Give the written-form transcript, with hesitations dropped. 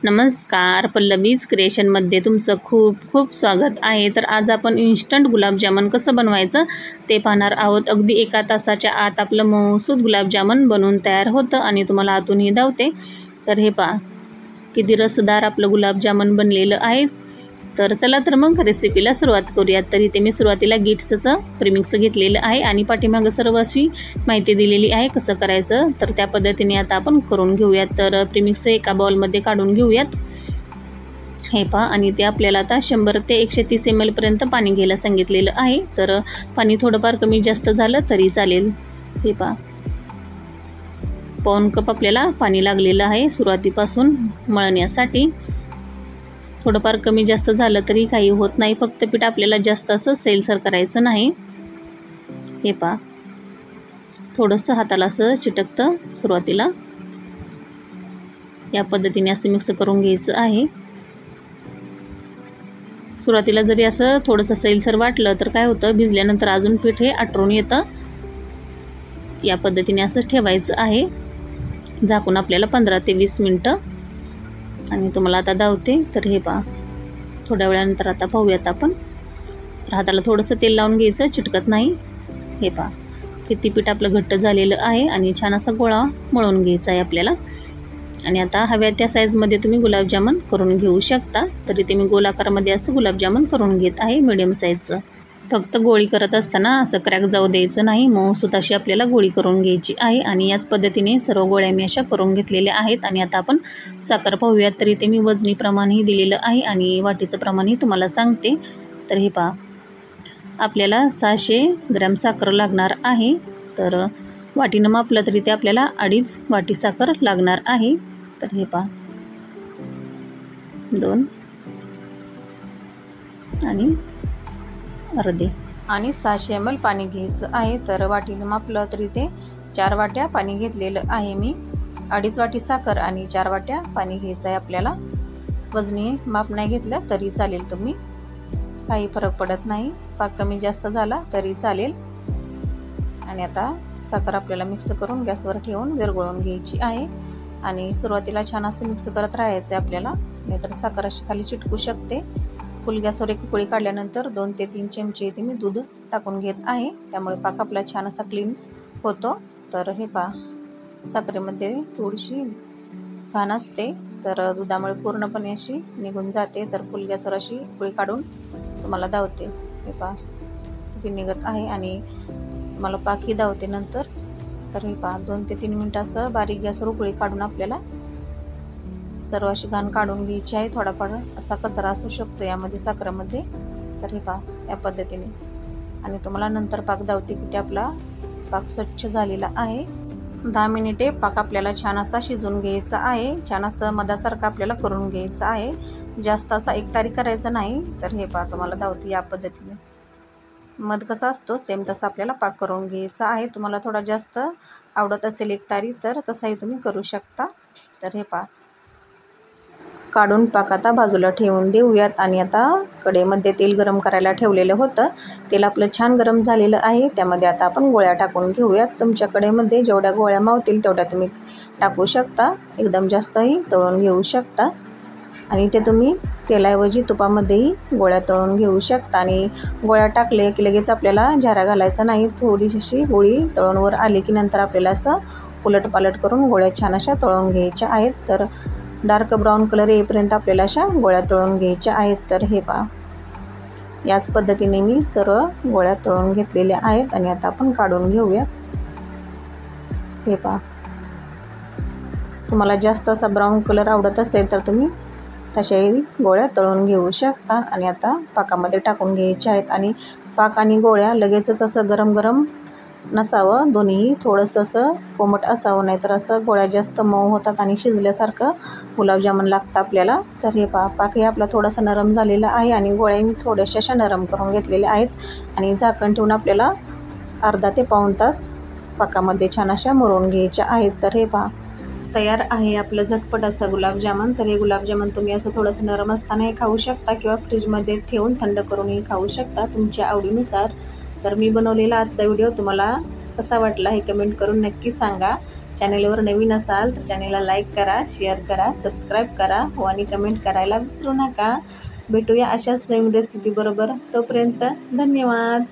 नमस्कार, पल्लवीज क्रिएशनमध्ये तुमचं खूप खूप स्वागत आहे। तर आज आपण इन्स्टंट गुलाबजामुन कसं बनवायचं ते पाहणार आहोत। अगदी 1 तासाच्या आत आपलं मऊसूत गुलाबजामुन बनवून तयार होतं आणि तुम्हाला आतूनही धावते। तर हे पहा किती रसदार आपलं गुलाबजामुन बनलेलं आहे। तर चला तर मग रेसिपीला सुरुवात करूयात। तर इथे मी सुरुवातीला गिट्सचं प्रीमिक्स घेतलेलं आहे आणि पाठीमागं सर्व अशी माहिती दिलेली आहे कसं करायचं। तर त्या पद्धतीने आता आपण करून घेऊयात। तर प्रीमिक्स एका बाउलमध्ये काढून घेऊयात हे पहा। आणि ते आपल्याला आता 100 ते 130 ml पर्यंत पाणी घ्यायला सांगितलेलं आहे। तर पाणी थोडंफार कमी जास्त झालं तरी चालेल। हे पहा पाऊण कप आपल्याला पाणी लागलेलं आहे सुरुवातीपासून मळण्यासाठी। थोडंफार कमी जास्त झालं तरी काही होत नाही, फक्त पीठ आपल्याला जास्त असं सैलसर करायचं नाही। हे पहा थोडंसं हाताला असं चिटकतं सुरुवातीला। या पद्धतीने असं मिक्स करून घ्यायचं आहे। सुरुवातीला जरी असं थोडंसं सैलसर वाटलं तर काय होतं, भिजल्यानंतर अजून पीठ हे आटरून येतं। या पद्धतीने असं ठेवायचं आहे झाकून आपल्याला 15 ते 20 मिनिटं। आणि तुम्हाला आता धावते। तर हे पहा थोड्या वेळानंतर आता पाहूयात आपण। तर हाताला थोडंसं तेल लावून घ्यायचं, चिटकत नाही। हे पहा किती पीठ आपलं घट्ट झालेलं आहे आणि छान असा गोळा मळून घ्यायचा आहे आपल्याला। आणि आता हव्या त्या साईजमध्ये तुम्ही गुलाबजामुन करून घेऊ शकता। तर इथे मी गोलाकारामध्ये असं गुलाबजामुन करून घेत आहे मीडियम साईजचं। फक्त गोळी करत असताना असं क्रॅक जाऊ द्यायचं नाही, मऊसूत अशी आपल्याला गोळी करून घ्यायची आहे। आणि याच पद्धतीने सर्व गोळ्या मी अशा करून घेतलेल्या आहेत। आणि आता आपण साखर पाहूयात। तर इथे मी वजनी प्रमाणही दिलेलं आहे आणि वाटीचं प्रमाणही तुम्हाला सांगते। तर हे पहा आपल्याला 600 ग्रॅम साखर लागणार आहे। तर वाटीनं मापलं तरी ते आपल्याला 2.5 वाटी साखर लागणार आहे। तर हे पहा 2 आणि अर्धे आणि 600 ml पाणी घ्यायचं आहे। तर वाटीनं मापलं तरी ते 4 वाट्या पाणी घेतलेलं आहे मी। 2.5 वाटी साखर आणि 4 वाट्या पाणी घ्यायचं आहे आपल्याला। वजनी माप नाही घेतलं तरी चालेल, तुम्ही काही फरक पडत नाही, पाक कमी जास्त झाला तरी चालेल। आणि आता साखर आपल्याला मिक्स करून गॅसवर ठेवून विरघळून घ्यायची आहे। आणि सुरुवातीला छान असं मिक्स करत राहायचं आहे आपल्याला, नाहीतर साखर अशी खाली चिटकू शकते। फुल गॅसवर एक उकळी काढल्यानंतर 2 ते 3 चमचे इथे मी दूध टाकून घेत आहे, त्यामुळे पाक आपला छान असा क्लीन होतो। तर हे पहा साखरेमध्ये थोडीशी घाण असते, तर दुधामुळे पूर्णपणे अशी निघून जाते। तर फुल गॅसवर अशी उकळी काढून तुम्हाला धावते। हे पहा किती निघत आहे आणि तुम्हाला पाकही धावते नंतर। तर हे पहा 2 ते 3 मिनिटं असं बारीक गॅसवर उकळी काढून आपल्याला सर्व अशी घाण काढून घ्यायची आहे। थोडाफार असा कचरा असू शकतो यामध्ये साखरेमध्ये। तर हे पहा या पद्धतीने। आणि तुम्हाला नंतर पाक धावते की ते आपला पाक स्वच्छ झालेला आहे। 10 मिनिटे पाक आपल्याला छान असा शिजवून घ्यायचा आहे। छान असं मधासारखं आपल्याला करून घ्यायचं आहे, जास्त असा एकतारी करायचा नाही। तर हे पहा तुम्हाला धावते या पद्धतीने। मध कसा असतो सेम तसा आपल्याला पाक करून घ्यायचा आहे। तुम्हाला थोडा जास्त आवडत असेल एकतारी तर तसाही तुम्ही करू शकता। तर हे पहा काढून पाक आता बाजूला ठेवून देऊयात। आणि आता कढईमध्ये तेल गरम करायला ठेवलेलं होतं, तेल आपलं छान गरम झालेलं आहे। त्यामध्ये आता आपण गोळ्या टाकून घेऊयात। तुमच्या कढईमध्ये जेवढ्या गोळ्या मावतील तेवढ्या तुम्ही टाकू शकता, एकदम जास्तही तळून घेऊ शकता। आणि ते तुम्ही तेलाऐवजी तुपामध्येही गोळ्या तळून घेऊ शकता। आणि गोळ्या टाकले की लगेच आपल्याला झारा घालायचा नाही, थोडीशी गोळी तळून वर आली की नंतर आपल्याला असं उलटपालट करून गोळ्या छान अशा तळून घ्यायच्या आहेत। तर डार्क ब्राऊन कलर येईपर्यंत आपल्याला अशा गोळ्या तळून घ्यायच्या आहेत। तर हे पहा याच पद्धतीने मी सर्व गोळ्या तळून घेतलेल्या आहेत। आणि आता आपण काढून घेऊया। हे पहा तुम्हाला जास्त असा ब्राऊन कलर आवडत असेल तर तुम्ही तशाही गोळ्या तळून घेऊ शकता। आणि आता पाकामध्ये टाकून घ्यायच्या आहेत। आणि पाक आणि गोळ्या लगेचच असं गरम गरम नसावं, दोन्हीही थोडंसं असं कोमट असावं, नाहीतर असं गोळ्या जास्त मऊ होतात आणि शिजल्यासारखं गुलाबजामुन लागतं आपल्याला। तर हे पहा पाकही आपला थोडासा नरम झालेला आहे आणि गोळ्या मी थोड्याशा अशा नरम करून घेतलेल्या आहेत। आणि झाकण ठेवून आपल्याला अर्धा ते पाऊण तास पाकामध्ये छान अशा मुरवून घ्यायच्या आहेत। तर हे पहा तयार आहे आपलं झटपट असं गुलाबजामुन। तर हे गुलाबजामुन तुम्ही असं थोडंसं नरम असतानाही खाऊ शकता किंवा फ्रीजमध्ये ठेवून थंड करूनही खाऊ शकता तुमच्या आवडीनुसार। तर मी बनवलेला आजचा व्हिडिओ तुम्हाला कसा वाटला हे कमेंट करून नक्की सांगा। चॅनेलवर नवीन असाल तर चॅनेलला लाईक करा, शेअर करा, सबस्क्राईब करा हो आणि कमेंट करायला विसरू नका. भेटूया अशाच नवीन रेसिपी बरोबर. तोपर्यंत धन्यवाद.